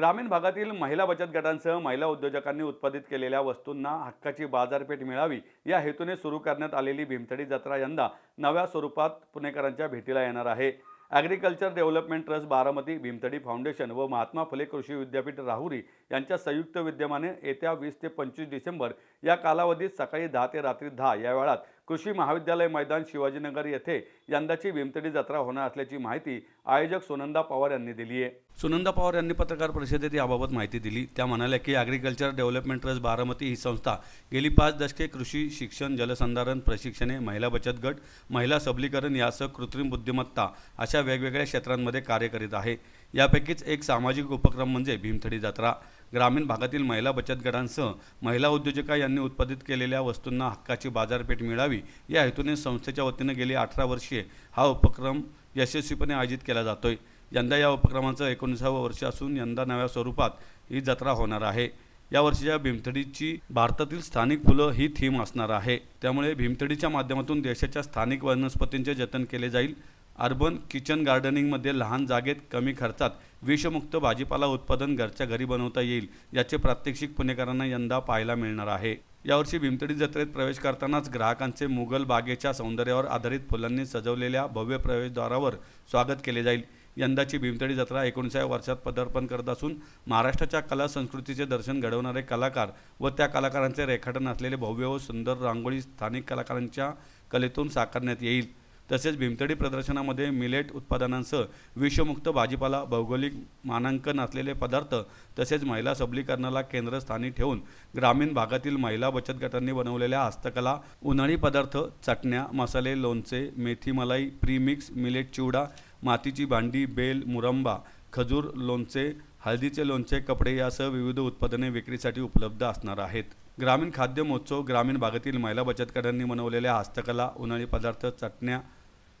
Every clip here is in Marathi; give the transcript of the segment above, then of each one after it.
ग्रामीण भागातील महिला बचत गटांसह महिला उद्योजकांनी उत्पादित केलेल्या वस्तूंना हक्काची बाजारपेठ मिळावी या हेतूने सुरू करण्यात आलेली भीमथडी जत्रा यंदा नव्या स्वरूपात पुणेकरांच्या भेटीला येणार आहे। Agriculture development trust Baramati, Bhimthadi foundation व महात्मा फुले कृषी विद्यापीठ राहुरी यांच्या संयुक्त विद्यमाने येत्या 20 ते 25 डिसेंबर या कालावधीत सकाळी 10 ते रात्री 10 या वेळात कृषी महाविद्यालय मैदान शिवाजीनगर येथे यंदाची भीमथडी जत्रा होणार असल्याची माहिती आयोजक सुनंदा पवार यांनी दिली आहे। सुनंदा पवार यांनी पत्रकार परिषदेत याबाबत माहिती दिली। त्या म्हणाल्या की ॲग्रिकल्चर डेव्हलपमेंट ट्रस्ट बारामती ही संस्था गेली 5 दशके कृषी शिक्षण, जलसंधारण, प्रशिक्षणे, महिला बचत गट, महिला सबलीकरण यासह कृत्रिम बुद्धिमत्ता अशा वेगवेगळ्या क्षेत्रांमध्ये कार्य करीत आहे। यापैकीच एक सामाजिक उपक्रम म्हणजे भीमथडी जत्रा। ग्रामीण भागातील महिला बचत गटांसह महिला उद्योजका यांनी उत्पादित केलेल्या वस्तूंना हक्काची बाजारपेठ मिळावी या हेतूने संस्थेच्या वतीने गेली 18 वर्षे हा उपक्रम यशस्वीपणे आयोजित केला जातोय। यंदा या उपक्रमाचं 19वे वर्ष असून यंदा नव्या स्वरूपात ही जत्रा होणार आहे। या वर्षीच्या भीमथडीची भारतातील स्थानिक फुलं ही थीम असणार आहे। त्यामुळे भीमथडीच्या माध्यमातून देशाच्या स्थानिक वनस्पतींचे जतन केले जाईल। अर्बन किचन गार्डनिंगमध्ये लहान जागेत कमी खर्चात विषमुक्त भाजीपाला उत्पादन घरच्या घरी बनवता येईल याचे प्रात्यक्षिक पुणेकरांना यंदा पाहायला मिळणार आहे। यावर्षी भीमथडी जत्रेत प्रवेश करतानाच ग्राहकांचे मुघल बागेच्या सौंदर्यावर आधारित फुलांनी सजवलेल्या भव्य प्रवेशद्वारावर स्वागत केले जाईल। यंदाची भीमथडी जत्रा 19व्या वर्षात पदार्पण करत असून महाराष्ट्राच्या कला संस्कृतीचे दर्शन घडवणारे कलाकार व त्या कलाकारांचे रेखाटन असलेले भव्य व सुंदर रांगोळी स्थानिक कलाकारांच्या कलेतून साकारण्यात येईल। तसेच भीमथडी प्रदर्शनामध्ये मिलेट उत्पादनांसह विषमुक्त भाजीपाला, भौगोलिक मानांकन असलेले पदार्थ तसेच महिला सबलीकरणाला केंद्रस्थानी ठेवून ग्रामीण भागातील महिला बचत गटांनी बनवलेल्या हस्तकला, उन्हाळी पदार्थ, चटण्या, मसाले, लोणचे, मेथी मलाई, प्रीमिक्स, मिलेट चिवडा, मातीची भांडी, बेल, मुरंबा, खजूर लोणचे, हळदीचे लोणचे, कपडे यासह विविध उत्पादने विक्रीसाठी उपलब्ध असणार आहेत। ग्रामीण खाद्य महोत्सव ग्रामीण भागातील महिला बचत गटांनी बनवलेल्या हस्तकला, उन्हाळी पदार्थ, चटण्या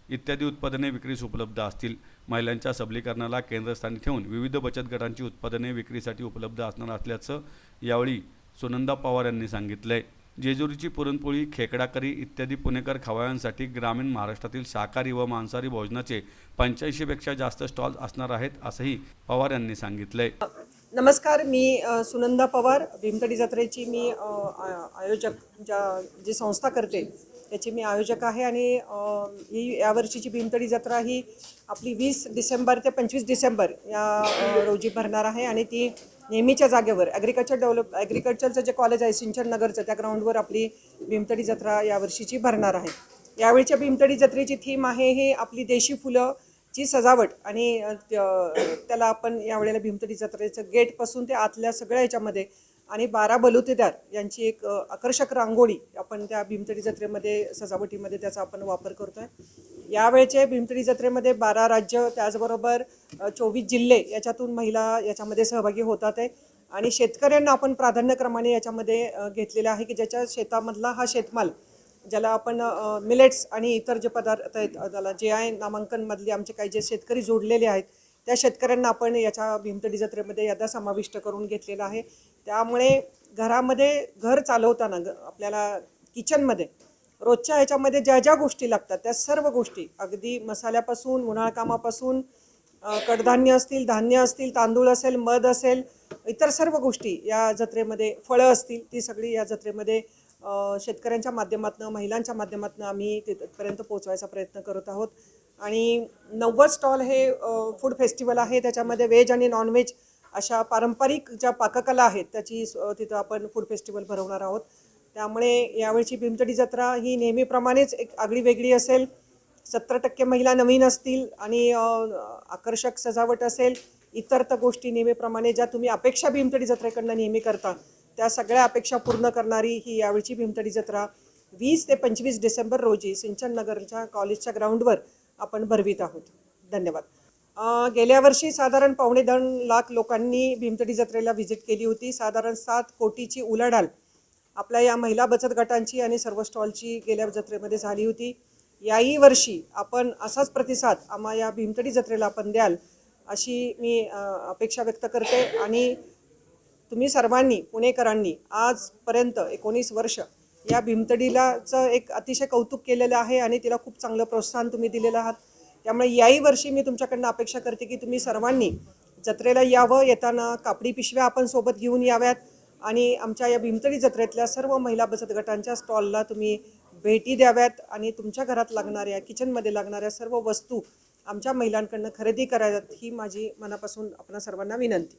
इत्यादी उत्पादने विक्रीस उपलब्ध असतील। महिलांच्या सबलीकरणाला केंद्रस्थानी ठेवून विविध बचत गटांची उत्पादने विक्रीसाठी उपलब्ध असणार असल्याचं यावेळी सुनंदा पवार यांनी सांगितलंय। जेजुरीची पुरणपोळी, खेकडा करी इत्यादी पुणेकर खवय्यांसाठी ग्रामीण महाराष्ट्रातील शाकाहारी व मांसाहारी भोजनाचे 85 पेक्षा जास्त स्टॉल असणार आहेत असंही पवार यांनी सांगितलंय। नमस्कार, मी सुनंदा पवार, भीमथडी जत्रेची मी आयोजक जी संस्था करते त्याची मी आयोजक आहे आणि ही यावर्षीची भीमथडी जत्रा ही आपली 20 डिसेंबर ते 25 डिसेंबर या रोजी भरणार आहे आणि ती नेहमीच्या जागेवर ॲग्रिकल्चरचं जे कॉलेज आहे सिंचन नगरचं त्या ग्राउंडवर आपली भीमथडी जत्रा यावर्षीची भरणार आहे। यावेळीच्या भीमथडी जत्रेची थीम आहे ही आपली देशी फुलं ची सजावट आणि त्याला आपण यावेळेला भीमथडी जत्रेचं गेटपासून ते आतल्या सगळ्या याच्यामध्ये आणि 12 बलुतेदार यांची एक आकर्षक रांगोळी आपण त्या भीमथडी जत्रेमध्ये सजावटीमध्ये त्याचा आपण वापर करतोय। यावेळेच्या भीमथडी जत्रेमध्ये 12 राज्य त्याचबरोबर 24 जिल्हे याच्यातून महिला याच्यामध्ये सहभागी होतात आहे आणि शेतकऱ्यांना आपण प्राधान्यक्रमाने याच्यामध्ये घेतलेला आहे की ज्याच्या शेतामधला हा शेतमाल ज्याला आपण मिलेट्स आणि इतर जे पदार्थ आहेत त्याला GI नामांकनमधले आमचे काही जे शेतकरी जोडलेले आहेत त्या शेतकऱ्यांना आपण याच्या भीमथडी जत्रेमध्ये यादा समाविष्ट करून घेतलेला आहे। त्यामुळे घरामध्ये घर चालवताना आपल्याला किचनमध्ये रोजच्या ह्याच्यामध्ये ज्या ज्या गोष्टी लागतात त्या सर्व गोष्टी अगदी मसाल्यापासून उन्हाळकामापासून कडधान्य असतील, धान्य असतील, तांदूळ असेल, मध असेल, इतर सर्व गोष्टी या जत्रेमध्ये, फळं असतील, ती सगळी या जत्रेमध्ये शेतकऱ्यांच्या माध्यमातून, महिलांच्या माध्यमातून आम्ही तिथपर्यंत पोहोचवायचा प्रयत्न करत आहोत। आणि 90 स्टॉल हे फूड फेस्टिवल आहे, त्याच्यामध्ये व्हेज आणि नॉनव्हेज अशा पारंपरिक ज्या पाककला आहेत त्याची तिथं आपण फूड फेस्टिवल भरवणार आहोत। त्यामुळे यावेळची भीमथडी जत्रा ही नेहमीप्रमाणेच एक आगळी वेगळी असेल। 70% महिला नवीन असतील आणि आकर्षक सजावट असेल। इतर तर गोष्टी नेहमीप्रमाणे ज्या तुम्ही अपेक्षा भीमथडी जत्रेकडनं नेहमी करता त्या सगळ्या अपेक्षा पूर्ण करणारी ही यावेळची भीमथडी जत्रा 20 ते 25 डिसेंबर रोजी सिंचन नगरच्या कॉलेजच्या ग्राउंडवर आपण भरवित आहोत। धन्यवाद। गेल्या वर्षी साधारण 2.25 लाख लोकांनी भीमथडी जत्रेला व्हिजिट केली होती। साधारण 7 कोटीची उलाढाल आपल्या या महिला बचत गटांची आणि सर्व स्टॉलची गेल्या जत्रेमध्ये झाली होती। याही वर्षी आपण असाच प्रतिसाद आम्हा या भीमथडी जत्रेला आपण द्याल अशी मी अपेक्षा व्यक्त करते आणि तुम्ही सर्वांनी पुणेकरांनी आजपर्यंत 19 वर्ष या भीमथडीलाचं एक अतिशय कौतुक केलेलं आहे आणि तिला खूप चांगलं प्रोत्साहन तुम्ही दिलेलं आहात। त्यामुळे याही वर्षी मी तुमच्याकडनं अपेक्षा करते की तुम्ही सर्वांनी जत्रेला यावं, येताना कापडी पिशव्या आपण सोबत घेऊन याव्यात आणि आमच्या या भीमतडी जत्रेतल्या सर्व महिला बचत गटांच्या स्टॉलला तुम्ही भेटी द्याव्यात आणि तुमच्या घरात लागणाऱ्या किचनमध्ये लागणाऱ्या सर्व वस्तू आमच्या महिलांकडनं खरेदी कराव्यात ही माझी मनापासून आपणा सर्वांना विनंती.